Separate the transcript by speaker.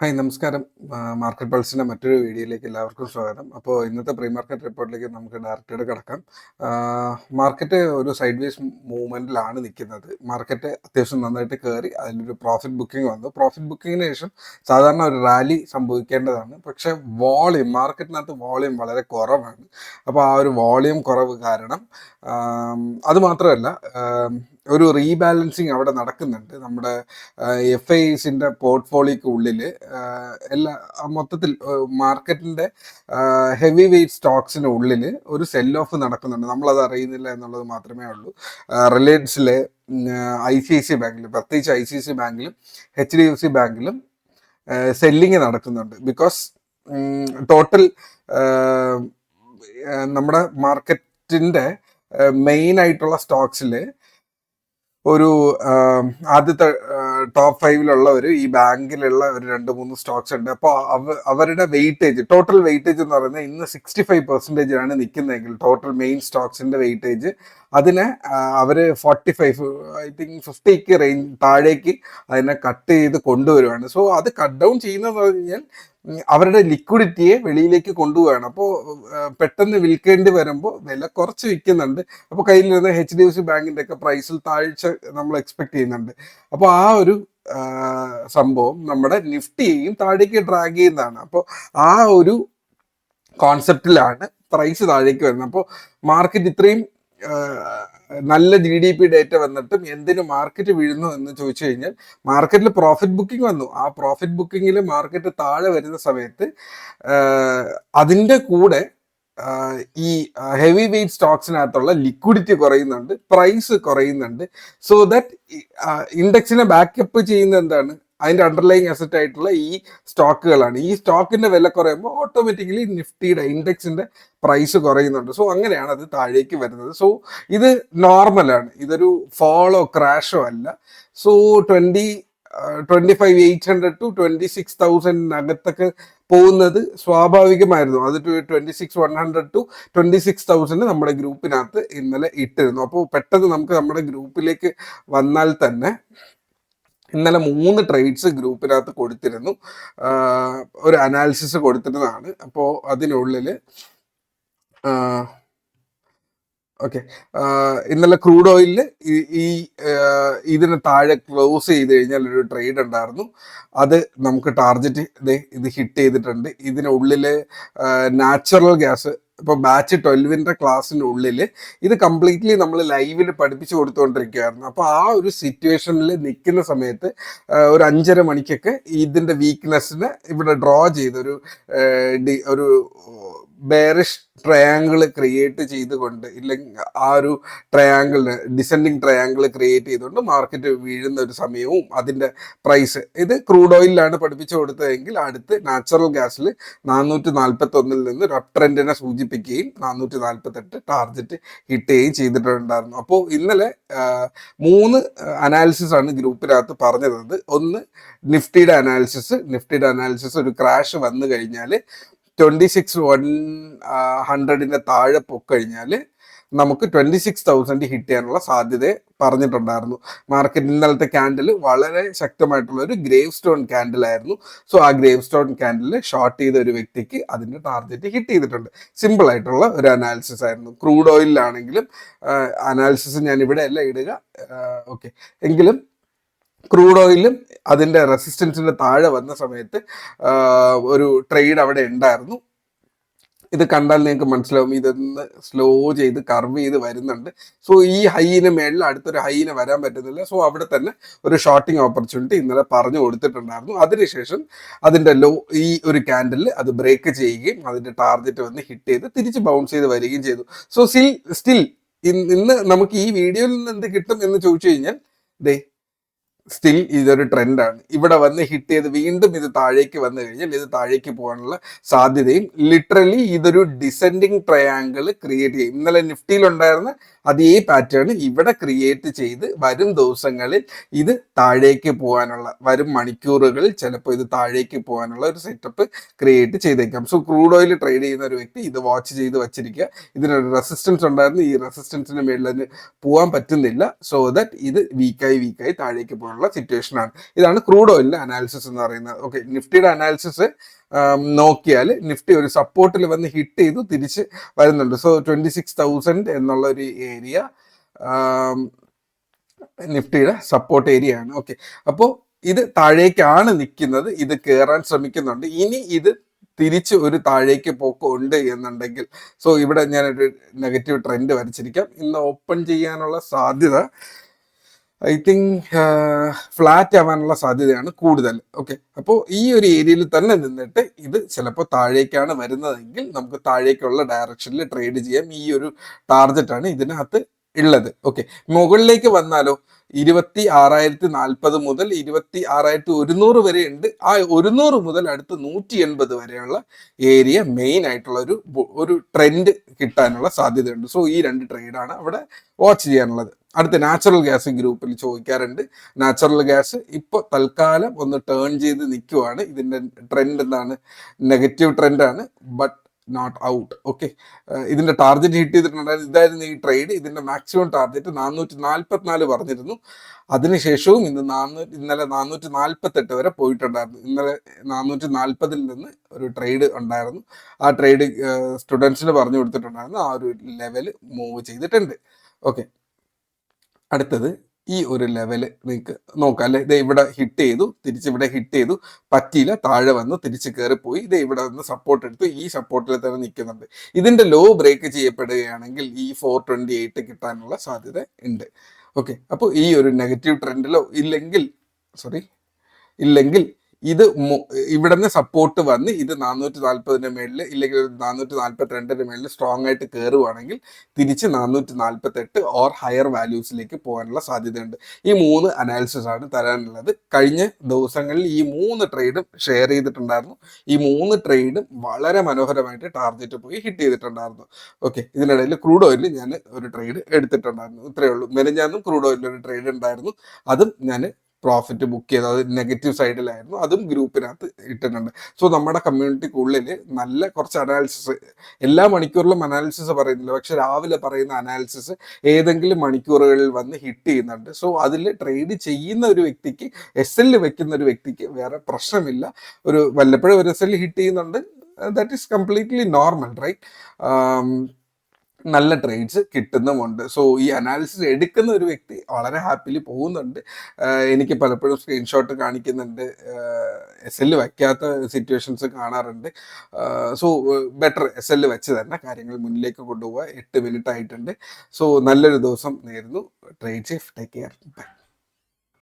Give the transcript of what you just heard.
Speaker 1: Hi നമസ്കാരം. Market പൾസിൻ്റെ മറ്റൊരു വീഡിയോയിലേക്ക് എല്ലാവർക്കും സ്വാഗതം. അപ്പോൾ ഇന്നത്തെ പ്രീ മാർക്കറ്റ് റിപ്പോർട്ടിലേക്ക് നമുക്ക് ഡയറക്റ്റായിട്ട് കിടക്കാം. മാർക്കറ്റ് ഒരു സൈഡ് വേസ് മൂവ്മെൻറ്റിലാണ് നിൽക്കുന്നത്. മാർക്കറ്റ് അത്യാവശ്യം നന്നായിട്ട് കയറി അതിലൊരു പ്രോഫിറ്റ് ബുക്കിംഗ് വന്നു. പ്രോഫിറ്റ് ബുക്കിങ്ങിന് ശേഷം സാധാരണ ഒരു റാലി സംഭവിക്കേണ്ടതാണ്. പക്ഷേ മാർക്കറ്റിനകത്ത് വോളിയം വളരെ കുറവാണ്. അപ്പോൾ ആ ഒരു വോളിയം കുറവ് കാരണം അതുമാത്രമല്ല ഒരു റീബാലൻസിങ് അവിടെ നടക്കുന്നുണ്ട്. നമ്മുടെ FIIസിൻ്റെ പോർട്ട്ഫോളിയോക്ക് ഉള്ളിൽ എല്ലാ മൊത്തത്തിൽ മാർക്കറ്റിൻ്റെ ഹെവി വെയ്റ്റ് സ്റ്റോക്സിന് ഉള്ളിൽ ഒരു സെൽ ഓഫ് നടക്കുന്നുണ്ട്. നമ്മളത് അറിയുന്നില്ല എന്നുള്ളത് മാത്രമേ ഉള്ളൂ. റിലയൻസിലെ ICICI ബാങ്കിലും, പ്രത്യേകിച്ച് ICICI ബാങ്കിലും HDFC ബാങ്കിലും സെല്ലിങ് നടക്കുന്നുണ്ട്. ബിക്കോസ് ടോട്ടൽ നമ്മുടെ മാർക്കറ്റിൻ്റെ മെയിൻ ആയിട്ടുള്ള സ്റ്റോക്സിൽ ഒരു ആദ്യത്തെ ടോപ്പ് 5 ഈ ബാങ്കിലുള്ള ഒരു 2-3 സ്റ്റോക്സ് ഉണ്ട്. അപ്പോൾ അവരുടെ വെയിറ്റേജ്, ടോട്ടൽ വെയിറ്റേജ് എന്ന് പറയുന്നത് ഇന്ന് 65% ആണ് നിൽക്കുന്നതെങ്കിൽ ടോട്ടൽ മെയിൻ സ്റ്റോക്സിന്റെ വെയിറ്റേജ് അതിനെ അവർ 45 ഐ തിങ്ക് 50 റേഞ്ച് താഴേക്ക് അതിനെ കട്ട് ചെയ്ത് കൊണ്ടുവരുവാണ്. സോ അത് കട്ട് ഡൗൺ ചെയ്യുന്നതെന്ന് പറഞ്ഞു കഴിഞ്ഞാൽ അവരുടെ ലിക്വിഡിറ്റിയെ വെളിയിലേക്ക് കൊണ്ടുപോവുകയാണ്. അപ്പോൾ പെട്ടെന്ന് വിൽക്കേണ്ടി വരുമ്പോൾ വില കുറച്ച് വിൽക്കുന്നുണ്ട്. അപ്പോൾ കയ്യിലിരുന്ന HDFC ബാങ്കിൻ്റെ ഒക്കെ പ്രൈസിൽ താഴ്ച നമ്മൾ എക്സ്പെക്ട് ചെയ്യുന്നുണ്ട്. അപ്പോൾ ആ ഒരു സംഭവം നമ്മുടെ നിഫ്റ്റിയെയും താഴേക്ക് ഡ്രാഗ് ചെയ്യുന്നതാണ്. അപ്പോൾ ആ ഒരു കോൺസെപ്റ്റിലാണ് പ്രൈസ് താഴേക്ക് വരുന്നത്. അപ്പോൾ മാർക്കറ്റ് ഇത്രയും നല്ല GDP ഡേറ്റ വന്നിട്ടും എന്തിനു മാർക്കറ്റ് വീഴുന്നു എന്ന് ചോദിച്ചു കഴിഞ്ഞാൽ മാർക്കറ്റിൽ പ്രോഫിറ്റ് ബുക്കിംഗ് വന്നു. ആ പ്രോഫിറ്റ് ബുക്കിങ്ങിൽ മാർക്കറ്റ് താഴെ വരുന്ന സമയത്ത് അതിൻ്റെ കൂടെ ഈ ഹെവി വെയ്റ്റ് സ്റ്റോക്സിനകത്തുള്ള ലിക്വിഡിറ്റി കുറയുന്നുണ്ട്, പ്രൈസ് കുറയുന്നുണ്ട്. സോ ദാറ്റ് ഇൻഡെക്സിനെ ബാക്കപ്പ് ചെയ്യുന്ന എന്താണ്, അതിൻ്റെ അണ്ടർലൈങ് അസറ്റ് ആയിട്ടുള്ള ഈ സ്റ്റോക്കുകളാണ്. ഈ സ്റ്റോക്കിന്റെ വില കുറയുമ്പോൾ ഓട്ടോമാറ്റിക്കലി നിഫ്റ്റിയുടെ ഇൻഡെക്സിന്റെ പ്രൈസ് കുറയുന്നുണ്ട്. സോ അങ്ങനെയാണ് അത് താഴേക്ക് വരുന്നത്. സോ ഇത് നോർമലാണ്, ഇതൊരു ഫോളോ ക്രാഷോ അല്ല. സോ 25,800 to 26,000 പോകുന്നത് സ്വാഭാവികമായിരുന്നു. അത് 26,100 to 26,000 നമ്മുടെ ഗ്രൂപ്പിനകത്ത് ഇന്നലെ ഇട്ടിരുന്നു. അപ്പോൾ പെട്ടെന്ന് നമുക്ക് നമ്മുടെ ഗ്രൂപ്പിലേക്ക് വന്നാൽ തന്നെ ഇന്നലെ 3 ട്രേഡ്സ് ഗ്രൂപ്പിനകത്ത് കൊടുത്തിരുന്നു, ഒരു അനാലിസിസ് കൊടുത്തിരുന്നതാണ്. അപ്പോൾ അതിനുള്ളിൽ ഓക്കെ, ഇന്നലെ ക്രൂഡ് ഓയിലിൽ ഇതിന് താഴെ ക്ലോസ് ചെയ്ത് കഴിഞ്ഞാൽ ഒരു ട്രേഡ് ഉണ്ടായിരുന്നു. അത് നമുക്ക് ടാർഗറ്റ് ഇത് ഹിറ്റ് ചെയ്തിട്ടുണ്ട്. ഇതിനുള്ളിൽ നാച്ചുറൽ ഗ്യാസ് ഇപ്പോൾ ബാച്ച് 12 ക്ലാസ്സിൻ്റെ ഉള്ളിൽ ഇത് കംപ്ലീറ്റ്ലി നമ്മൾ ലൈവിൽ പഠിപ്പിച്ചു കൊടുത്തുകൊണ്ടിരിക്കുകയായിരുന്നു. അപ്പോൾ ആ ഒരു സിറ്റുവേഷനിൽ നിൽക്കുന്ന സമയത്ത് ഒരു 5:30 മണിക്കൊക്കെ ഇതിൻ്റെ വീക്ക്നെസ്സിനെ ഇവിടെ ഡ്രോ ചെയ്തൊരു ഒരു ബെയറിഷ് ട്രയാങ്കിൾ ക്രിയേറ്റ് ചെയ്തുകൊണ്ട്, ഇല്ലെങ്കിൽ ആ ഒരു ഡിസെൻഡിങ് ട്രയാങ്കിൾ ക്രിയേറ്റ് ചെയ്തുകൊണ്ട് മാർക്കറ്റ് വീഴുന്ന ഒരു സമയവും അതിൻ്റെ പ്രൈസ്, ഇത് ക്രൂഡ് ഓയിലാണ് പഠിപ്പിച്ചു കൊടുത്തതെങ്കിൽ അടുത്ത് നാച്ചുറൽ ഗ്യാസിൽ 441 നിന്ന് ഒരു അപ് ട്രെൻഡിനെ സൂചിപ്പിക്കുകയും 448 ടാർഗറ്റ് ഹിറ്റ് ചെയ്യുകയും ചെയ്തിട്ടുണ്ടായിരുന്നു. അപ്പോൾ ഇന്നലെ 3 അനാലിസിസ് ആണ് ഗ്രൂപ്പിനകത്ത് പറഞ്ഞത്. ഒന്ന് നിഫ്റ്റിയുടെ അനാലിസിസ് ഒരു ക്രാഷ് വന്നു കഴിഞ്ഞാൽ 26,100 താഴെ പൊക്കഴിഞ്ഞാൽ നമുക്ക് 26,000 ഹിറ്റ് ചെയ്യാനുള്ള സാധ്യത പറഞ്ഞിട്ടുണ്ടായിരുന്നു. മാർക്കറ്റ് ഇന്നലത്തെ ക്യാൻഡിൽ വളരെ ശക്തമായിട്ടുള്ള ഒരു ഗ്രേവ് സ്റ്റോൺ ക്യാൻഡിലായിരുന്നു. സോ ആ ഗ്രേവ് സ്റ്റോൺ ക്യാൻഡിൽ ഷോർട്ട് ചെയ്ത ഒരു വ്യക്തിക്ക് അതിൻ്റെ ടാർഗറ്റ് ഹിറ്റ് ചെയ്തിട്ടുണ്ട്. സിമ്പിൾ ആയിട്ടുള്ള ഒരു അനാലിസിസ് ആയിരുന്നു. ക്രൂഡ് ഓയിലാണെങ്കിലും അനാലിസിസ് ഞാൻ ഇവിടെ അല്ല ഇടുക, ഓക്കെ, എങ്കിലും ക്രൂഡ് ഓയിലും അതിൻ്റെ റെസിസ്റ്റൻസിൻ്റെ താഴെ വന്ന സമയത്ത് ഒരു ട്രേഡ് അവിടെ ഉണ്ടായിരുന്നു. ഇത് കണ്ടാൽ നിങ്ങൾക്ക് മനസ്സിലാവും, ഇതൊന്ന് സ്ലോ ചെയ്ത് കർവ് ചെയ്ത് വരുന്നുണ്ട്. സോ ഈ ഹൈന് മേളിൽ അടുത്തൊരു ഹൈന് വരാൻ പറ്റുന്നില്ല. സോ അവിടെ തന്നെ ഒരു ഷോർട്ടിങ് ഓപ്പർച്യൂണിറ്റി ഇന്നലെ പറഞ്ഞു കൊടുത്തിട്ടുണ്ടായിരുന്നു. അതിനുശേഷം അതിൻ്റെ ഈ ഒരു ക്യാൻഡിൽ അത് ബ്രേക്ക് ചെയ്യുകയും അതിൻ്റെ ടാർഗറ്റ് വന്ന് ഹിറ്റ് ചെയ്ത് തിരിച്ച് ബൗൺസ് ചെയ്ത് വരികയും ചെയ്തു. സോ സ്റ്റിൽ ഇന്ന് നമുക്ക് ഈ വീഡിയോയിൽ നിന്ന് എന്ത് കിട്ടും എന്ന് ചോദിച്ചു കഴിഞ്ഞാൽ സ്റ്റിൽ ഇതൊരു ട്രെൻഡാണ്. ഇവിടെ വന്ന് ഹിറ്റ് ചെയ്ത് വീണ്ടും ഇത് താഴേക്ക് വന്നു കഴിഞ്ഞാൽ ഇത് താഴേക്ക് പോകാനുള്ള സാധ്യതയും, ലിറ്ററലി ഇതൊരു ഡിസെൻഡിങ് ട്രയാങ്കിൾ ക്രിയേറ്റ് ചെയ്യും. ഇന്നലെ നിഫ്റ്റിയിലുണ്ടായിരുന്ന അതേ പാറ്റേൺ ഇവിടെ ക്രിയേറ്റ് ചെയ്ത് വരും ദിവസങ്ങളിൽ ഇത് താഴേക്ക് പോകാനുള്ള, വരും മണിക്കൂറുകളിൽ ചിലപ്പോൾ ഇത് താഴേക്ക് പോകാനുള്ള ഒരു സെറ്റപ്പ് ക്രിയേറ്റ് ചെയ്തേക്കാം. സോ ക്രൂഡ് ഓയിൽ ട്രേഡ് ചെയ്യുന്ന ഒരു വ്യക്തി ഇത് വാച്ച് ചെയ്ത് വെച്ചിരിക്കുക. ഇതിനൊരു റെസിസ്റ്റൻസ് ഉണ്ടായിരുന്നു, ഈ റെസിസ്റ്റൻസിന് മേളിൽ അതിന് പോകാൻ പറ്റുന്നില്ല. സോ ദാറ്റ് ഇത് വീക്കായി താഴേക്ക് പോകാനുള്ള സിറ്റുവേഷൻ ആണ്. ഇതാണ് ക്രൂഡ് ഓയിലിന്റെ അനാലിസിസ് എന്ന് പറയുന്നത്. ഓക്കെ, നിഫ്റ്റിയുടെ അനാലിസിസ് നോക്കിയാൽ നിഫ്റ്റി ഒരു സപ്പോർട്ടിൽ വന്ന് ഹിറ്റ് ചെയ്തു തിരിച്ച് വരുന്നുണ്ട്. സോ 26,000 എന്നുള്ള ഒരു ഏരിയ നിഫ്റ്റിയുടെ സപ്പോർട്ട് ഏരിയ ആണ്. ഓക്കെ, അപ്പോൾ ഇത് താഴേക്കാണ് നിൽക്കുന്നത്, ഇത് കയറാൻ ശ്രമിക്കുന്നുണ്ട്. ഇനി ഇത് തിരിച്ച് ഒരു താഴേക്ക് പോക്കുണ്ട് എന്നുണ്ടെങ്കിൽ, സോ ഇവിടെ ഞാനൊരു നെഗറ്റീവ് ട്രെൻഡ് വരച്ചിരിക്കാം. ഇന്ന് ഓപ്പൺ ചെയ്യാനുള്ള സാധ്യത ഐ തിങ്ക് ഫ്ലാറ്റ് ആവാനുള്ള സാധ്യതയാണ് കൂടുതൽ. ഓക്കെ, അപ്പോൾ ഈ ഒരു ഏരിയയിൽ തന്നെ നിന്നിട്ട് ഇത് ചിലപ്പോൾ താഴേക്കാണ് വരുന്നതെങ്കിൽ നമുക്ക് താഴേക്കുള്ള ഡയറക്ഷനിൽ ട്രേഡ് ചെയ്യാം. ഈ ഒരു ടാർഗറ്റാണ് ഇതിനകത്ത് ഉള്ളത്. ഓക്കെ, മുകളിലേക്ക് വന്നാലോ 26,040 മുതൽ 26,100 വരെ ഉണ്ട്. ആ 100 മുതൽ അടുത്ത് 180 വരെയുള്ള ഏരിയ മെയിൻ ആയിട്ടുള്ള ഒരു ട്രെൻഡ് കിട്ടാനുള്ള സാധ്യതയുണ്ട്. സോ ഈ രണ്ട് ട്രേഡാണ് അവിടെ വാച്ച് ചെയ്യാനുള്ളത്. അടുത്ത നാച്ചുറൽ ഗ്യാസ് ഗ്രൂപ്പിൽ ചോദിക്കാറുണ്ട്. നാച്ചുറൽ ഗ്യാസ് ഇപ്പോൾ തൽക്കാലം ഒന്ന് ടേൺ ചെയ്ത് നിൽക്കുവാണ്. ഇതിൻ്റെ ട്രെൻഡ് എന്താണ്? നെഗറ്റീവ് ട്രെൻഡാണ്, ബട്ട് നോട്ട് ഔട്ട്. ഓക്കെ, ഇതിന്റെ ടാർഗറ്റ് ഹിറ്റ് ചെയ്തിട്ടുണ്ടായിരുന്നു. ഇതായിരുന്നു ഈ ട്രേഡ്. ഇതിന്റെ മാക്സിമം ടാർഗറ്റ് 444 പറഞ്ഞിരുന്നു. അതിനുശേഷവും ഇന്നലെ 448 വരെ പോയിട്ടുണ്ടായിരുന്നു. ഇന്നലെ 440 നിന്ന് ഒരു ട്രേഡ് ഉണ്ടായിരുന്നു. ആ ട്രേഡ് സ്റ്റുഡൻസിന് പറഞ്ഞു കൊടുത്തിട്ടുണ്ടായിരുന്നു. ആ ഒരു ലെവൽ മൂവ് ചെയ്തിട്ടുണ്ട്. ഓക്കെ, അടുത്തത് ഈ ഒരു ലെവല് നിങ്ങൾക്ക് നോക്കാം അല്ലെ. ഇത് ഇവിടെ ഹിറ്റ് ചെയ്തു, തിരിച്ചിവിടെ ഹിറ്റ് ചെയ്തു, പറ്റിയില്ല, താഴെ വന്നു, തിരിച്ച് കയറിപ്പോയി. ഇത് ഇവിടെ നിന്ന് സപ്പോർട്ട് എടുത്തു, ഈ സപ്പോർട്ടിൽ തന്നെ നിൽക്കുന്നുണ്ട്. ഇതിന്റെ ലോ ബ്രേക്ക് ചെയ്യപ്പെടുകയാണെങ്കിൽ ഈ 428 കിട്ടാനുള്ള സാധ്യത ഉണ്ട്. ഓക്കെ, അപ്പോൾ ഈ ഒരു നെഗറ്റീവ് ട്രെൻഡിലോ ഇല്ലെങ്കിൽ ഇത് ഇവിടെ നിന്ന് സപ്പോർട്ട് വന്ന് ഇത് 440 മേളിൽ ഇല്ലെങ്കിൽ 442 മേളിൽ സ്ട്രോങ് ആയിട്ട് കയറുവാണെങ്കിൽ തിരിച്ച് 448 ഓർ ഹയർ വാല്യൂസിലേക്ക് പോകാനുള്ള സാധ്യതയുണ്ട്. ഈ 3 അനാലിസിസ് ആണ് തരാനുള്ളത്. കഴിഞ്ഞ ദിവസങ്ങളിൽ ഈ 3 ട്രേഡും ഷെയർ ചെയ്തിട്ടുണ്ടായിരുന്നു. ഈ 3 ട്രേഡും വളരെ മനോഹരമായിട്ട് ടാർഗറ്റ് പോയി ഹിറ്റ് ചെയ്തിട്ടുണ്ടായിരുന്നു. ഓക്കെ, ഇതിനിടയിൽ ക്രൂഡ് ഓയിലിൽ ഞാൻ ഒരു ട്രേഡ് എടുത്തിട്ടുണ്ടായിരുന്നു. ഇത്രയേ ഉള്ളൂ. മെനഞ്ഞാന്നും ക്രൂഡ് ഓയിലിൽ ഒരു ട്രേഡ് ഉണ്ടായിരുന്നു. അതും ഞാൻ പ്രോഫിറ്റ് ബുക്ക് ചെയ്ത്, അത് നെഗറ്റീവ് സൈഡിലായിരുന്നു, അതും ഗ്രൂപ്പിനകത്ത് ഇട്ടിട്ടുണ്ട്. സോ നമ്മുടെ കമ്മ്യൂണിറ്റിക്കുള്ളിൽ നല്ല കുറച്ച് അനാലിസിസ്, എല്ലാ മണിക്കൂറിലും അനാലിസിസ് പറയുന്നില്ല, പക്ഷെ രാവിലെ പറയുന്ന അനാലിസിസ് ഏതെങ്കിലും മണിക്കൂറുകളിൽ വന്ന് ഹിറ്റ് ചെയ്യുന്നുണ്ട്. സോ അതിൽ ട്രേഡ് ചെയ്യുന്ന ഒരു വ്യക്തിക്ക്, SL വെക്കുന്ന ഒരു വ്യക്തിക്ക് വേറെ പ്രശ്നമില്ല. വല്ലപ്പോഴും ഒരു SL ഹിറ്റ് ചെയ്യുന്നുണ്ട്, that is completely normal, right? നല്ല ട്രേഡ്സ് കിട്ടുന്നുമുണ്ട്. സോ ഈ അനാലിസിസ് എടുക്കുന്ന ഒരു വ്യക്തി വളരെ ഹാപ്പിലി പോകുന്നുണ്ട്. എനിക്ക് പലപ്പോഴും സ്ക്രീൻഷോട്ട് കാണിക്കുന്നുണ്ട്, SL വയ്ക്കാത്ത സിറ്റുവേഷൻസ് കാണാറുണ്ട്. സോ ബെറ്റർ SL വെച്ച് തന്നെ കാര്യങ്ങൾ മുന്നിലേക്ക് കൊണ്ടുപോകുക. 8 മിനിറ്റ് ആയിട്ടുണ്ട്. സോ നല്ലൊരു ദിവസം നേരുന്നു. Trade safe, take care, by.